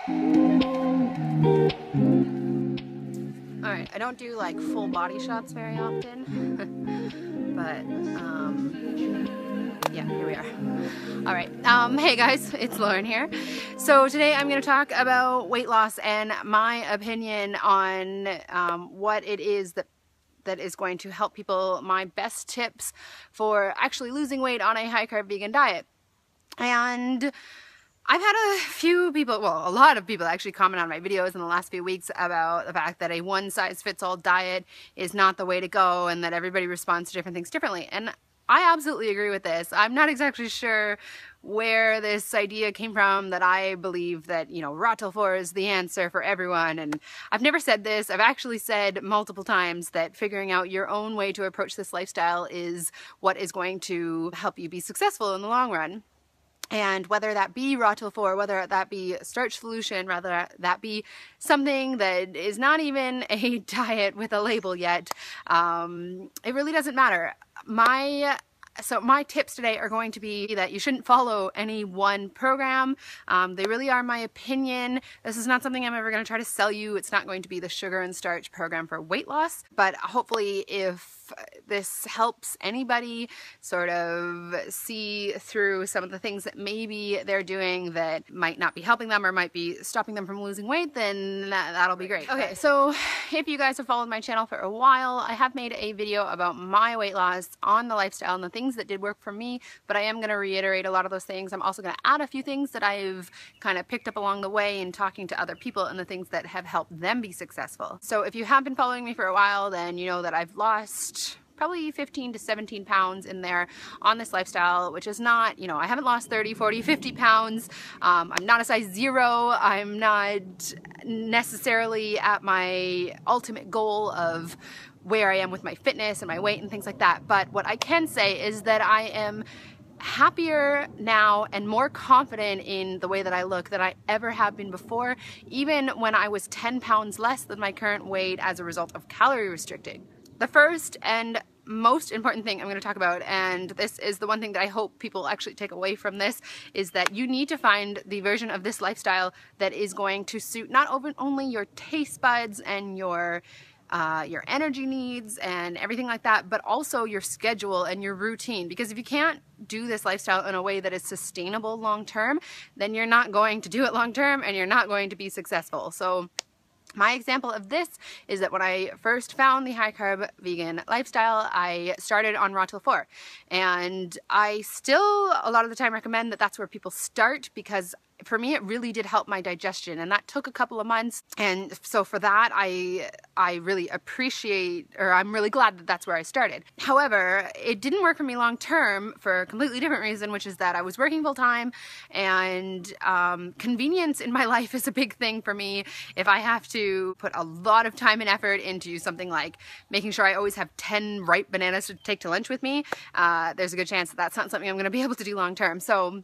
Alright, I don't do like full body shots very often, but yeah, here we are. Alright, hey guys, it's Lauren here. So today I'm going to talk about weight loss and my opinion on what it is that is going to help people, my best tips for actually losing weight on a high carb vegan diet. And I've had a few people, well, a lot of people actually comment on my videos in the last few weeks about the fact that a one-size-fits-all diet is not the way to go and that everybody responds to different things differently. And I absolutely agree with this. I'm not exactly sure where this idea came from that I believe that, you know, raw till 4 is the answer for everyone. And I've never said this. I've actually said multiple times that figuring out your own way to approach this lifestyle is what is going to help you be successful in the long run. And whether that be raw till 4, whether that be a starch solution, whether that be something that is not even a diet with a label yet, it really doesn't matter. So my tips today are going to be that you shouldn't follow any one program. They really are my opinion. This is not something I'm ever going to try to sell you. It's not going to be the sugar and starch program for weight loss. But hopefully if this helps anybody sort of see through some of the things that maybe they're doing that might not be helping them or might be stopping them from losing weight, then that'll be great. Okay, so if you guys have followed my channel for a while, I have made a video about my weight loss on the lifestyle and the things that did work for me, but I am going to reiterate a lot of those things. I'm also going to add a few things that I've kind of picked up along the way in talking to other people and the things that have helped them be successful. So if you have been following me for a while, then you know that I've lost probably 15 to 17 pounds in there on this lifestyle, which is not, you know, I haven't lost 30, 40, 50 pounds. I'm not a size 0. I'm not necessarily at my ultimate goal of where I am with my fitness and my weight and things like that. But what I can say is that I am happier now and more confident in the way that I look than I ever have been before, even when I was 10 pounds less than my current weight as a result of calorie restricting. The first and most important thing I'm going to talk about, and this is the one thing that I hope people actually take away from this, is that you need to find the version of this lifestyle that is going to suit not only your taste buds and your energy needs and everything like that, but also your schedule and your routine. Because if you can't do this lifestyle in a way that is sustainable long term, then you're not going to do it long term and you're not going to be successful. So my example of this is that when I first found the high carb vegan lifestyle, I started on raw till 4. And I still a lot of the time recommend that that's where people start, because for me, it really did help my digestion, and that took a couple of months. And so for that, I really appreciate, or I'm really glad that that's where I started. However, it didn't work for me long term for a completely different reason, which is that I was working full time, and convenience in my life is a big thing for me. If I have to put a lot of time and effort into something like making sure I always have 10 ripe bananas to take to lunch with me, there's a good chance that that's not something I'm going to be able to do long term. So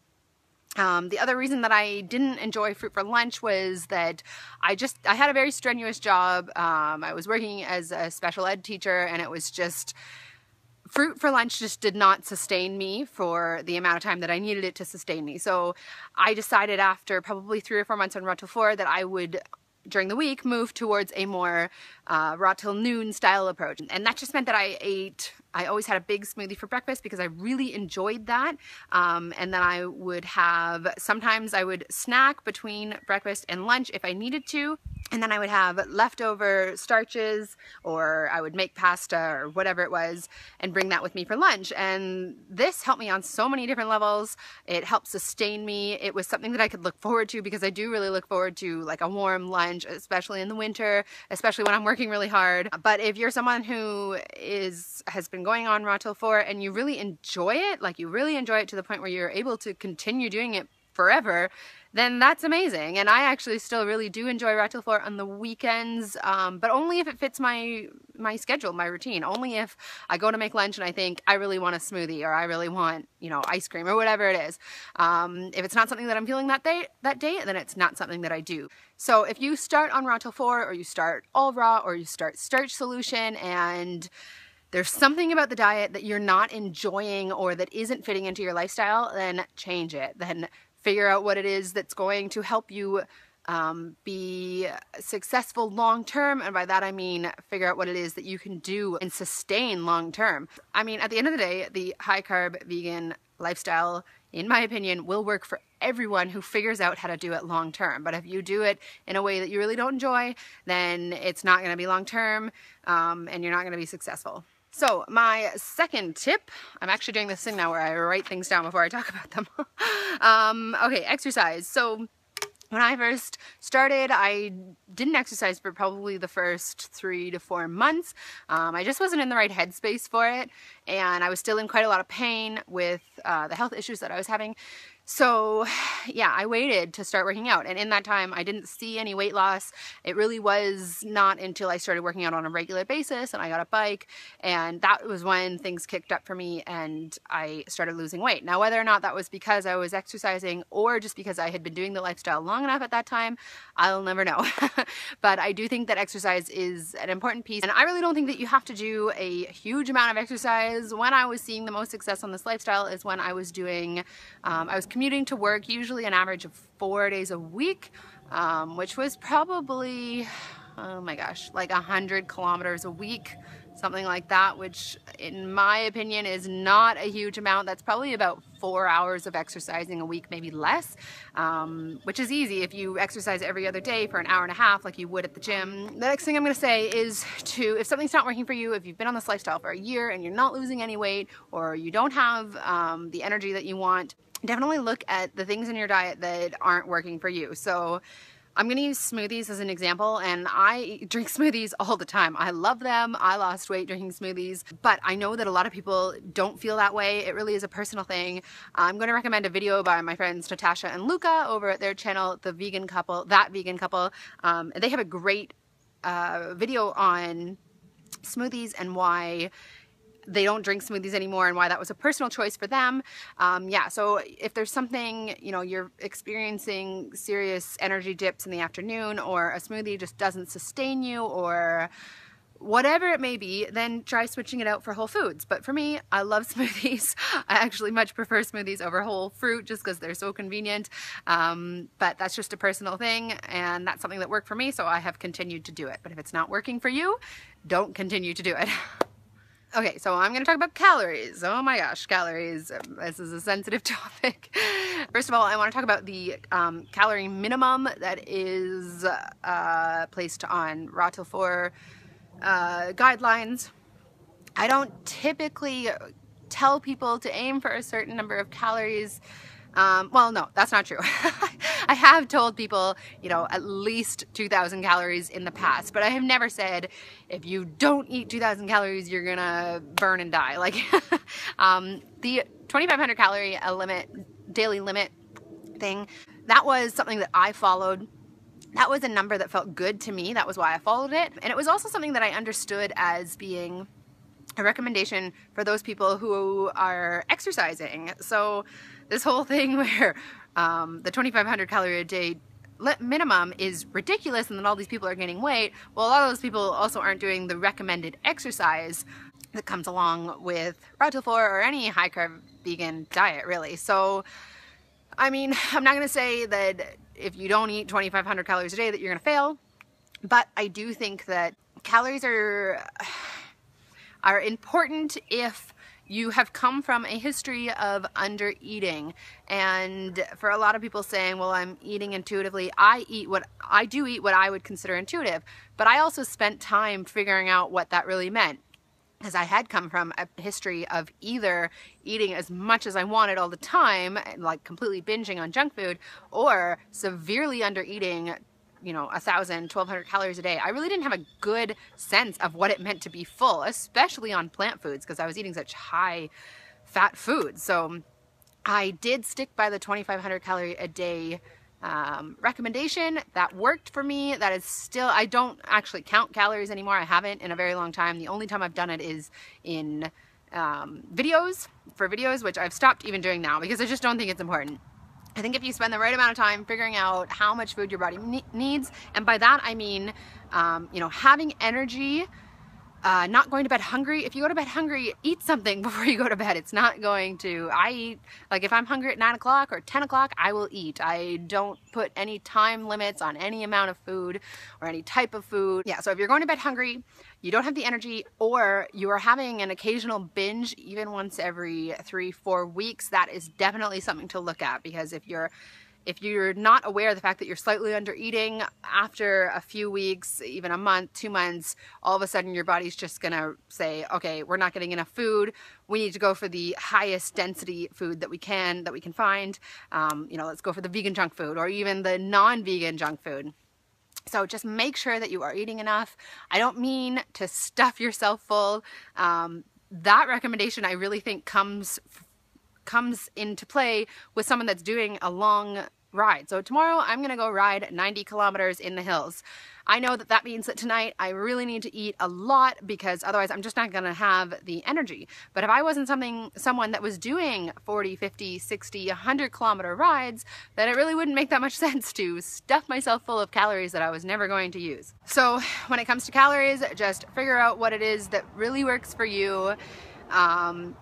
the other reason that I didn't enjoy fruit for lunch was that I had a very strenuous job. I was working as a special ed teacher, and it was just, fruit for lunch just did not sustain me for the amount of time that I needed it to sustain me. So I decided after probably 3 or 4 months on raw till 4 that I would, during the week, move towards a more raw till noon style approach. And that just meant that I always had a big smoothie for breakfast because I really enjoyed that. And then I would have, sometimes I would snack between breakfast and lunch if I needed to. And then I would have leftover starches, or I would make pasta or whatever it was and bring that with me for lunch. And this helped me on so many different levels. It helped sustain me. It was something that I could look forward to, because I do really look forward to like a warm lunch, especially in the winter, especially when I'm working really hard. But if you're someone who has been going on raw till 4 and you really enjoy it, like you really enjoy it to the point where you're able to continue doing it forever, then that's amazing. And I actually still really do enjoy raw till 4 on the weekends, but only if it fits my schedule, my routine. Only if I go to make lunch and I think I really want a smoothie, or I really want, you know, ice cream or whatever it is. If it's not something that I'm feeling that day, then it's not something that I do. So if you start on raw till 4, or you start all raw, or you start starch solution, and there's something about the diet that you're not enjoying or that isn't fitting into your lifestyle, then change it. Then figure out what it is that's going to help you be successful long term, and by that I mean figure out what it is that you can do and sustain long term. I mean, at the end of the day, the high carb vegan lifestyle, in my opinion, will work for everyone who figures out how to do it long term. But if you do it in a way that you really don't enjoy, then it's not going to be long term, and you're not going to be successful. So my second tip, I'm actually doing this thing now where I write things down before I talk about them. Okay, exercise. So when I first started, I didn't exercise for probably the first 3 to 4 months. I just wasn't in the right headspace for it, and I was still in quite a lot of pain with the health issues that I was having. So yeah, I waited to start working out, and in that time I didn't see any weight loss. It really was not until I started working out on a regular basis and I got a bike, and that was when things kicked up for me and I started losing weight. Now, whether or not that was because I was exercising or just because I had been doing the lifestyle long enough at that time, I'll never know. But I do think that exercise is an important piece, and I really don't think that you have to do a huge amount of exercise. When I was seeing the most success on this lifestyle is when I was doing, I was commuting to work, usually an average of 4 days a week, which was probably, oh my gosh, like 100 kilometers a week, something like that, which in my opinion is not a huge amount. That's probably about 4 hours of exercising a week, maybe less, which is easy if you exercise every other day for an hour and a half like you would at the gym. The next thing I'm going to say is if something's not working for you, if you've been on this lifestyle for a year and you're not losing any weight, or you don't have the energy that you want, definitely look at the things in your diet that aren't working for you. So I'm going to use smoothies as an example, and I drink smoothies all the time. I love them. I lost weight drinking smoothies, but I know that a lot of people don't feel that way. It really is a personal thing. I'm going to recommend a video by my friends Natasha and Luca over at their channel, That Vegan Couple. They have a great video on smoothies and why they don't drink smoothies anymore and why that was a personal choice for them. Yeah, so if there's something, you know, you're experiencing serious energy dips in the afternoon, or a smoothie just doesn't sustain you, or whatever it may be, then try switching it out for whole foods. But for me, I love smoothies. I actually much prefer smoothies over whole fruit just because they're so convenient. But that's just a personal thing, and that's something that worked for me, so I have continued to do it. But if it's not working for you, don't continue to do it. Okay, so I'm going to talk about calories. Oh my gosh, calories. This is a sensitive topic. First of all, I want to talk about the calorie minimum that is placed on Raw Till 4 guidelines. I don't typically tell people to aim for a certain number of calories. Well, no, that's not true. I have told people, you know, at least 2,000 calories in the past, but I have never said, if you don't eat 2,000 calories, you're gonna burn and die. Like, the 2,500 calorie daily limit thing, that was something that I followed. That was a number that felt good to me. That was why I followed it. And it was also something that I understood as being a recommendation for those people who are exercising. So this whole thing where the 2,500 calorie a day minimum is ridiculous and then all these people are gaining weight, well, a lot of those people also aren't doing the recommended exercise that comes along with Raw Till 4 or any high carb vegan diet, really. So, I mean, I'm not going to say that if you don't eat 2,500 calories a day that you're going to fail, but I do think that calories are important if you have come from a history of under eating. And for a lot of people saying, well, I'm eating intuitively, I do eat what I would consider intuitive, but I also spent time figuring out what that really meant, because I had come from a history of either eating as much as I wanted all the time, like completely binging on junk food, or severely under eating, you know, 1,000, 1,200 calories a day. I really didn't have a good sense of what it meant to be full, especially on plant foods, because I was eating such high fat foods. So I did stick by the 2,500 calorie a day recommendation. That worked for me. That is still, I don't actually count calories anymore. I haven't in a very long time. The only time I've done it is in videos, which I've stopped even doing now because I just don't think it's important. I think if you spend the right amount of time figuring out how much food your body needs, and by that I mean, you know, having energy not going to bed hungry. If you go to bed hungry, eat something before you go to bed. It's not going to, I eat, like if I'm hungry at 9 o'clock or 10 o'clock, I will eat. I don't put any time limits on any amount of food or any type of food. Yeah, so if you're going to bed hungry, you don't have the energy, or you are having an occasional binge even once every 3-4 weeks, that is definitely something to look at, because if you're not aware of the fact that you're slightly under eating, after a few weeks, even a month, 2 months, all of a sudden your body's just gonna say, okay, we're not getting enough food. We need to go for the highest density food that we can find. You know, let's go for the vegan junk food or even the non-vegan junk food. So just make sure that you are eating enough. I don't mean to stuff yourself full. That recommendation I really think comes into play with someone that's doing a long ride. So tomorrow I'm gonna go ride 90 kilometers in the hills. I know that that means that tonight I really need to eat a lot, because otherwise I'm just not gonna have the energy. But if I wasn't someone that was doing 40, 50, 60, 100 kilometer rides, then it really wouldn't make that much sense to stuff myself full of calories that I was never going to use. So when it comes to calories, just figure out what it is that really works for you.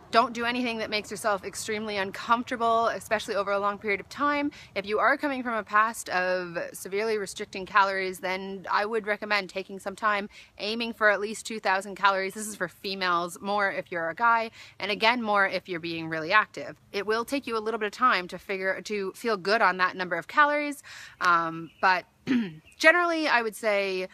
Don't do anything that makes yourself extremely uncomfortable, especially over a long period of time. If you are coming from a past of severely restricting calories, then I would recommend taking some time, aiming for at least 2,000 calories. This is for females, more if you're a guy, and again, more if you're being really active. It will take you a little bit of time to feel good on that number of calories, but generally I would say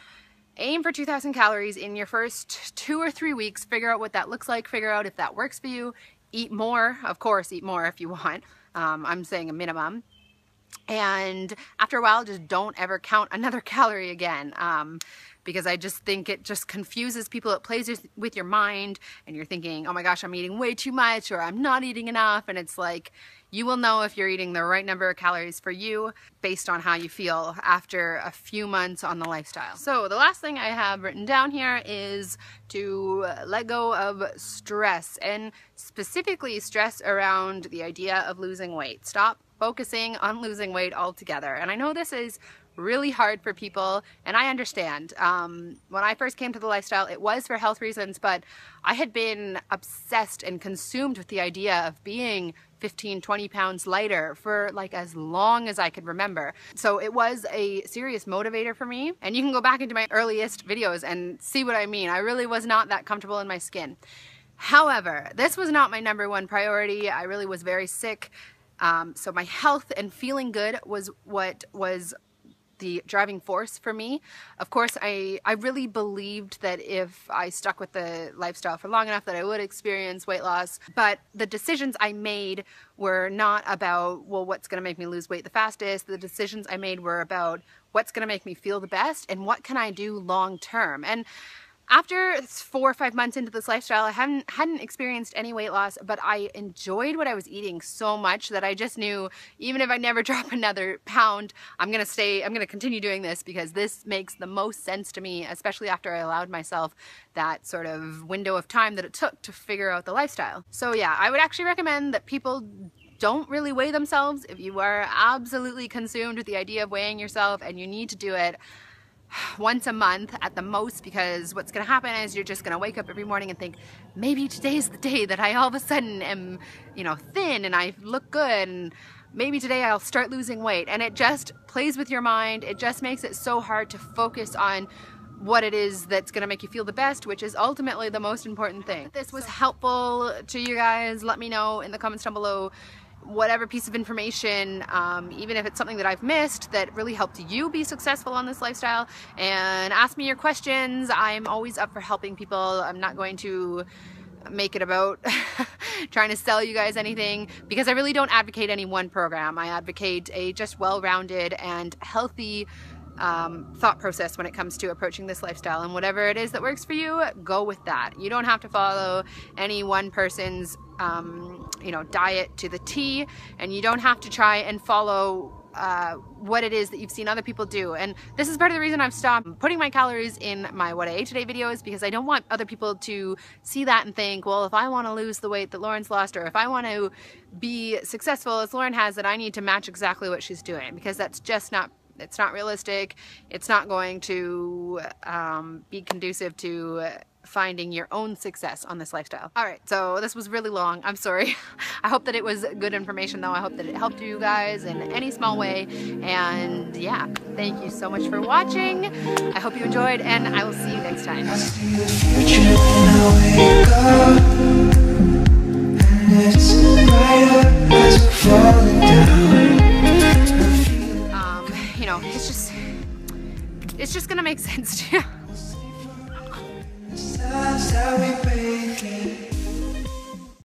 aim for 2,000 calories in your first 2 or 3 weeks. Figure out what that looks like. Figure out if that works for you. Eat more. Of course, eat more if you want. I'm saying a minimum. And after a while, just don't ever count another calorie again. Because I just think it just confuses people. It plays with your mind, and you're thinking, oh my gosh, I'm eating way too much, or I'm not eating enough. And it's like, you will know if you're eating the right number of calories for you based on how you feel after a few months on the lifestyle. So the last thing I have written down here is to let go of stress, and specifically stress around the idea of losing weight. Stop focusing on losing weight altogether. And I know this is really hard for people, and I understand. When I first came to the lifestyle, it was for health reasons, but I had been obsessed and consumed with the idea of being 15, 20 pounds lighter for like as long as I could remember. So it was a serious motivator for me, and you can go back into my earliest videos and see what I mean. I really was not that comfortable in my skin. However, this was not my #1 priority. I really was very sick. So my health and feeling good was what was the driving force for me. Of course, I really believed that if I stuck with the lifestyle for long enough that I would experience weight loss, but the decisions I made were not about, well, what's going to make me lose weight the fastest. The decisions I made were about what's going to make me feel the best and what can I do long term. And after 4 or 5 months into this lifestyle, I hadn't experienced any weight loss, but I enjoyed what I was eating so much that I just knew, even if I never drop another pound, I'm gonna continue doing this, because this makes the most sense to me, especially after I allowed myself that sort of window of time that it took to figure out the lifestyle. So yeah, I would actually recommend that people don't really weigh themselves. If you are absolutely consumed with the idea of weighing yourself and you need to do it once a month at the most, because what's going to happen is you're just going to wake up every morning and think, maybe today's the day that I all of a sudden am, you know, thin and I look good, and maybe today I'll start losing weight. And it just plays with your mind. It just makes it so hard to focus on what it is that's going to make you feel the best, which is ultimately the most important thing. If this was helpful to you guys, let me know in the comments down below. Whatever piece of information, even if it's something that I've missed that really helped you be successful on this lifestyle, and ask me your questions. I'm always up for helping people. I'm not going to make it about trying to sell you guys anything, because I really don't advocate any one program. I advocate a just well-rounded and healthy thought process when it comes to approaching this lifestyle, and whatever it is that works for you, go with that. You don't have to follow any one person's you know, diet to the T, and you don't have to try and follow what it is that you've seen other people do. And this is part of the reason I've stopped putting my calories in my What I Ate Today videos, because I don't want other people to see that and think, well, if I want to lose the weight that Lauren's lost, or if I want to be successful as Lauren has, that I need to match exactly what she's doing, because that's just not It's not realistic. It's not going to be conducive to finding your own success on this lifestyle. All right, so this was really long. I'm sorry. I hope that it was good information though. I hope that it helped you guys in any small way. And yeah, thank you so much for watching. I hope you enjoyed, and I will see you next time. I see the future when I wake up, and it's brighter as we're falling down. You know, it's just gonna make sense to you. The stars that we breathe in.